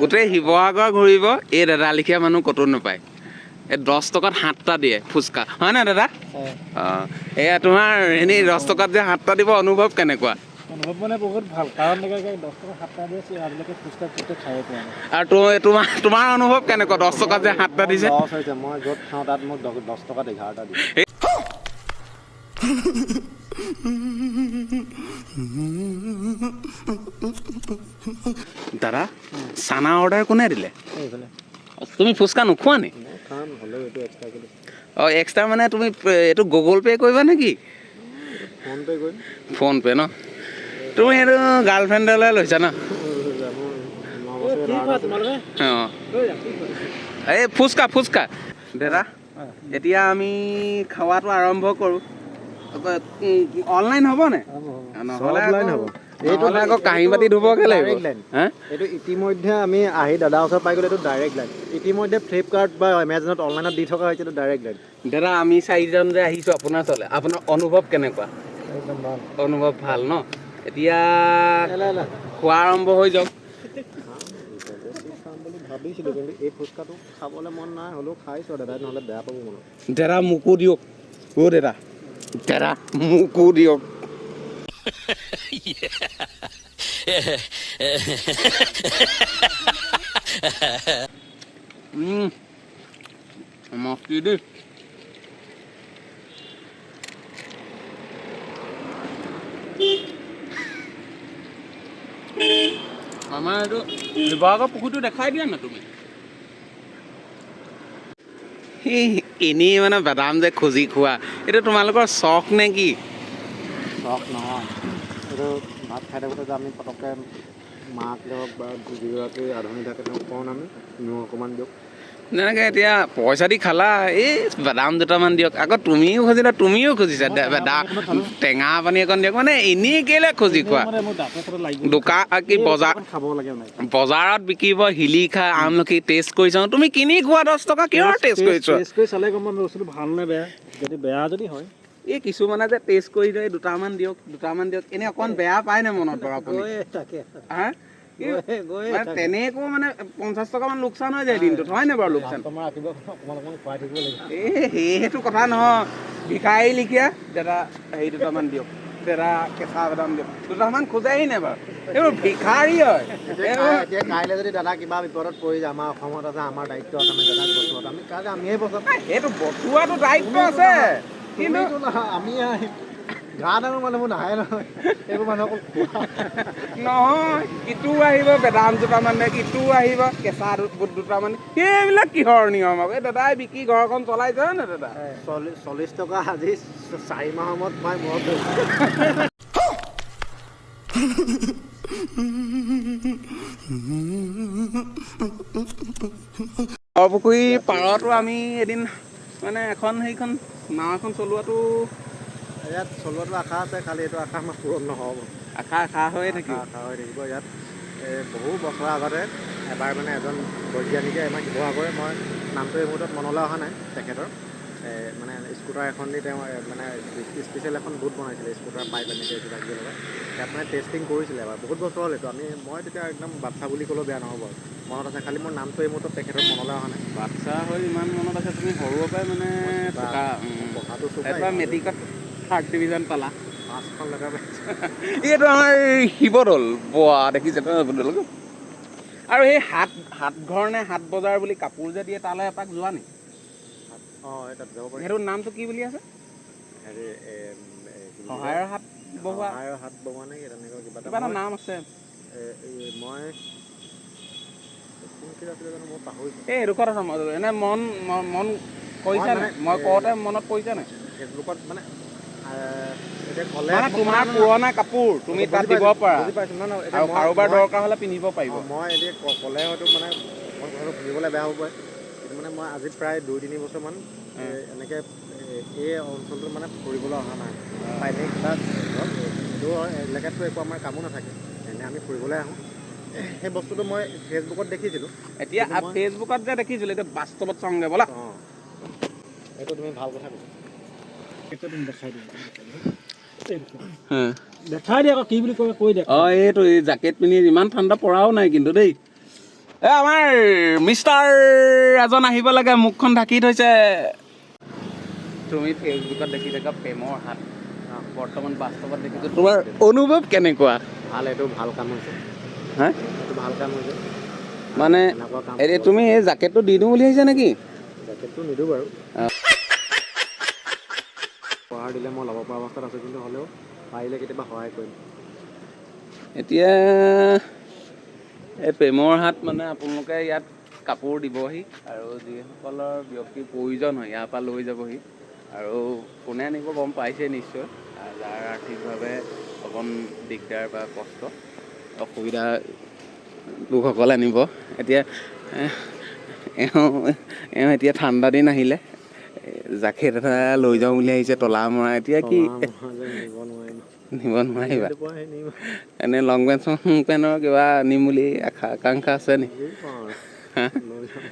গোটেই শিৱসাগৰ ঘূৰিব এই দাদা লিখীয়া মানুহ ক'তো নাপায় এই 10 টকাত 7টা দিয়ে ফুচকা হয় না দাদা অঁ এয়া তোমাৰ এনেই 10 টকাত যে 7টা দিব অনুভৱ কেনেকুৱা অনুভৱ মানে বহুত ভাল কাৰণ 10 টকা 7টা দিছে আজিলৈকে ফুচকা কেতিয়া খাই পোৱা নাই আৰু তোমাৰ অনুভৱ কেনেকুৱা 10 টকাত যে 7টা দিছে লছ হৈছে মই য'ত খাওঁ তাত মোক 10 টকাত 11টা দিয়ে দাদা চানা অৰ্ডাৰ কোনে দিলে তুমি ফুচকা নোখোৱা নি খাম হ'লেও এইটো এক্সট্ৰা কৰি অঁ এক্সট্ৰা মানে তুমি এইটো গুগল পে' কৰিবা নেকি ফোন পে' কৰিম ফোন পে' ন তুমি এইটো গাৰ্লফ্ৰেণ্ডলৈ লৈছা ন অঁ এই ফুচকা দাদা এতিয়া আমি খাৱাটো আৰম্ভ কৰোঁ অনলাইন হ'বনে অনলাইন হ'ব এইটো আকৌ কাঁহী বাতি ধুবগৈ লাগিব এইটো ইতিমধ্যে আমি আহি দাদা ওচৰত পাই গ'লে এইটো ডাইৰেক্ট লাইন ইতিমধ্যে ফ্লিপকাৰ্ট বা এমাজনত অনলাইনত দি থকা হৈছে এইটো ডাইৰেক্ট লাইন দাদা আমি 4জন যে আহিছোঁ আপোনাৰ ওচৰলৈ আপোনাৰ অনুভৱ কেনেকুৱা একদম ভাল অনুভৱ ভাল ন এতিয়া খোৱা আৰম্ভ হৈ যাওক ভাবিছিলোঁ কিন্তু এই ফুচকাটো খাবলৈ মন নাই হ'লেও খাইছোঁ দাদা নহ'লে বেয়া পাব মনত দাদা মোকো দিয়ক অ' দাদা মোকো দিয়ক মস্তি দেই আমাৰ এইটো শিৱসাগৰ পুখুৰীটো দেখাই দিয়া না তুমি এনেই মানে বাদাম যে খুজি খোৱা এইটো তোমালোকৰ চখ নে কি চখ নহয় এইটো ভাত খাই থাকোঁতে যে আমি পটককৈ মাক ধৰক বা যিগৰাকী আধুনিক থাকে তেওঁক কওঁ আমি নিমখ অকণমান দিয়ক যেনেকৈ এতিয়া পইচা দি খালা এই বাদাম দুটামান দিয়ক আকৌ তুমিও খুজিলা তুমিও খুজিছা টেঙা পানী অকণ দিয়ক মানে এনেই কেলৈ খুজি খোৱা দোকান কি বজাৰত বিকিব শিলিখা আমলখি টেষ্ট কৰি চাওঁ তুমি কিনি খোৱা 10 টকা কিহৰ টেষ্ট কৰিছো চালে গম পাম বস্তুটো ভাল নে বেয়া যদি বেয়া যদি হয় এই কিছুমানে যে টেষ্ট কৰি দিয়ে দুটামান দিয়ক এনেই অকণ বেয়া পায় নে মনত বাৰু আপুনি হা তেনেকো মানে 50 টকামান লোকচান হৈ যায় দিনটোত হয় নে বাৰু লোকচান সেইটো কথা নহয় ভিকাৰী লিখীয়া দাদা হেৰি দুটামান দিয়ক দাদা কেঁচা বাদাম দিয়ক দুটামান খোজেহি নে বাৰু এইবোৰ ভিকাৰী হয় এতিয়া কাইলৈ যদি দাদা কিবা বিপদত পৰি যায় আমাৰ অসমত আছে আমাৰ দায়িত্ব আছে আমি দাদাক বচোৱাত আমি কাইলৈ আমিয়ে বচাম সেইটো বচোৱাটো দায়িত্ব আছে কিন্তু আমি গান আৰু মানুহবোৰ নাহে নহয় এইবোৰ মানুহক নহয় ইটো আহিব বেদাম দুটামান ইটো আহিব কেঁচা বুট দুটামান সেইবিলাক কিহৰ নিয়ম আকৌ এই দাদাই বিকি ঘৰখন চলাইছে নে দাদা 40 টকা আজি 4 মাহৰ মূৰত মই মূৰত পুখুৰী পাৰতো আমি এদিন মানে সেইখন নাও এখন চলোৱাটো ইয়াত চলোৱাটো আশা আছে খালি এইটো আশা আমাৰ পূৰণ নহ'ব আশা হৈয়ে থাকিব ইয়াত বহু বছৰৰ আগতে এবাৰ মানে এজন বৈজ্ঞানিকে আমাৰ শিৱসাগৰে মই নামটো এই মুহূৰ্তত মনলৈ অহা নাই তেখেতৰ মানে স্কুটাৰ এখন দি তেওঁ মানে স্পেচিয়েল এখন বুট বনাইছিলে স্কুটাৰ পাইপ এনেকৈ কিবাকিবি লগত তাত মানে টেষ্টিং কৰিছিলে এবাৰ বহুত বছৰ হ'ল এইটো মই তেতিয়া একদম বাচ্ছা বুলি ক'লেও বেয়া নহ'ব আৰু মনত আছে খালি মোৰ নামটো এই মুহূৰ্তত তেখেতৰ মনলৈ অহা নাই বাচ্ছা হৈ ইমান মনত আছে তুমি সৰুৰ পৰাই মানে পঢ়াটো মেট্ৰিকত 3rd ডিভিজন পালা 5খন লেটাৰ পাইছে এইটো আমাৰ শিৱদৌল বোৱা দেখিছে আৰু এই হাট ঘৰ নে হাট বজাৰ বুলি কাপোৰ যে দিয়ে তালৈ এপাক যোৱা নি তাত যাব পাৰি সেইটোৰ নামটো কি বুলি আছে হেৰি সহায়ৰ হাট বহোৱা নে তেনেকুৱা কিবা এটা নাম আছে মই পাহৰিছোঁ এই এডোখৰ আছে এনে মন কৰিছা নাই মই কওঁতে মনত পৰিছে নাই ফেচবুকত মানে তোমাৰ পুৰণা কাপোৰ তুমি তাত দিব পাৰা আৰু কাৰোবাৰ দৰকাৰ হ'লে পিন্ধিব পাৰিব মই এতিয়া ক'লে হয়তো মানে মই কথাটো শুনিবলৈ বেয়া হ'ব পাৰে কিন্তু মানে মই আজি প্ৰায় 2-3 বছৰমান এনেকৈ এই অঞ্চলটোত মানে ফুৰিবলৈ অহা নাই এনেই কিবা এইটো এলেকাততো একো আমাৰ কামো নাথাকে এনেই আমি ফুৰিবলৈ আহোঁ সেই বস্তুটো মই ফেচবুকত দেখিছিলোঁ এতিয়া ফেচবুকত যে দেখিছিলোঁ এতিয়া বাস্তৱত চাওঁগৈ ব'লা এইটো তুমি ভাল কথা কৈছা দেখাই দিয়া আকৌ কি বুলি কৈ দিয়া এইটো এই জেকেট পিন্ধি ইমান ঠাণ্ডা পৰাও নাই কিন্তু দেই আমাৰ মিষ্টাৰ এজন আহিব লাগে, মুখখন ঢাকি থৈছে। তুমি ফেচবুকত দেখি থকা প্ৰেমৰ হাত বৰ্তমান বাস্তৱত দেখিছোঁ, তোমাৰ অনুভৱ কেনেকুৱা? ভাল, এইটো ভাল কাম হৈছে। হা, এইটো ভাল কাম হৈছে। মানে এনেকুৱা কাম এতিয়া তুমি এই জেকেটটো দি দিওঁ বুলি ভাবিছা নেকি? জেকেটটো নিদিওঁ বাৰু, উপহাৰ দিলে মই ল'ব পৰা অৱস্থাত আছোঁ, কিন্তু হ'লেও পাৰিলে কেতিয়াবা সহায় কৰিম। এতিয়া এই প্ৰেমৰ হাত মানে আপোনালোকে ইয়াত কাপোৰ দিবহি আৰু যিসকলৰ ব্যক্তিৰ প্ৰয়োজন হয় ইয়াৰ পৰা লৈ যাবহি, আৰু কোনে আনিব গম পাইছে নিশ্চয়, যাৰ আৰ্থিকভাৱে অকণ দিগদাৰ বা কষ্ট অসুবিধা লোকসকলে আনিব। এতিয়া এওঁ এতিয়া ঠাণ্ডা দিন আহিলে জাকেট এটা লৈ যাওঁ বুলি আহিছে, তলা মৰা। এতিয়া কি নিব নোৱাৰিম, নিব নোৱাৰিবা? নিম এনেই লং পেণ্ট চং পেণ্টৰ কিবা আনিম বুলি আশা আকাংক্ষা আছে নি? নিজেই পাওঁ আৰু হা, লৈ যাম।